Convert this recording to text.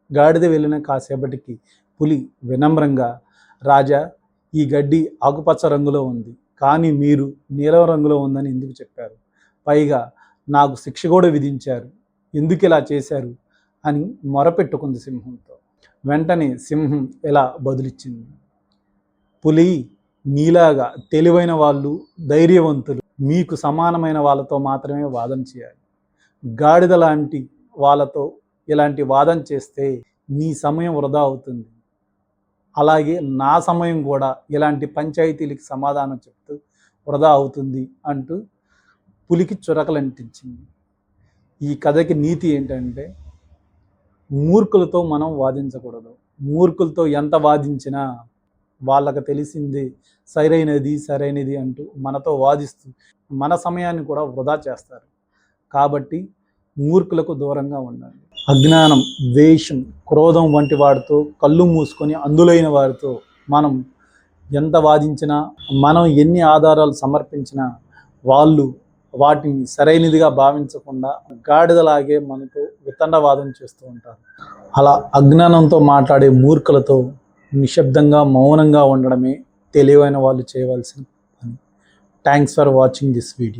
గాడిద వెళ్ళిన కాసేపటికి పులి వినమ్రంగా, రాజా, ఈ గడ్డి ఆకుపచ్చ రంగులో ఉంది, కానీ మీరు నీలం రంగులో ఉందని ఎందుకు చెప్పారు? పైగా నాకు శిక్ష కూడా విధించారు, ఎందుకు ఇలా చేశారు అని మొరపెట్టుకుంది సింహంతో. వెంటనే సింహం ఇలా బదులిచ్చింది, పులి, నీలాగా తెలివైన వాళ్ళు, ధైర్యవంతులు, మీకు సమానమైన వాళ్ళతో మాత్రమే వాదన చేయాలి. గాడిద లాంటి వాళ్ళతో ఇలాంటి వాదన చేస్తే నీ సమయం వృధా అవుతుంది. అలాగే నా సమయం కూడా ఇలాంటి పంచాయతీలకి సమాధానం చెప్తూ వృధా అవుతుంది అంటూ పులికి చురకలంటించింది. ఈ కథకి నీతి ఏంటంటే, మూర్ఖులతో మనం వాదించకూడదు. మూర్ఖులతో ఎంత వాదించినా వాళ్ళకి తెలిసింది సరైనది అంటూ మనతో వాదిస్తూ మన సమయాన్ని కూడా వృధా చేస్తారు. కాబట్టి మూర్ఖులకు దూరంగా ఉండండి. అజ్ఞానం, ద్వేషం, క్రోధం వంటి వాటితో కళ్ళు మూసుకొని అందులైన వారితో మనం ఎంత వాదించినా, మనం ఎన్ని ఆధారాలు సమర్పించినా వాళ్ళు వాటిని సరైనదిగా భావించకుండా గాడిదలాగే మనతో వితండవాదం చేస్తూ ఉంటారు. అలా అజ్ఞానంతో మాట్లాడే మూర్ఖులతో నిశ్శబ్దంగా, మౌనంగా ఉండడమే తెలివైన వాళ్ళు చేయవలసిన పని. Thanks for watching this video.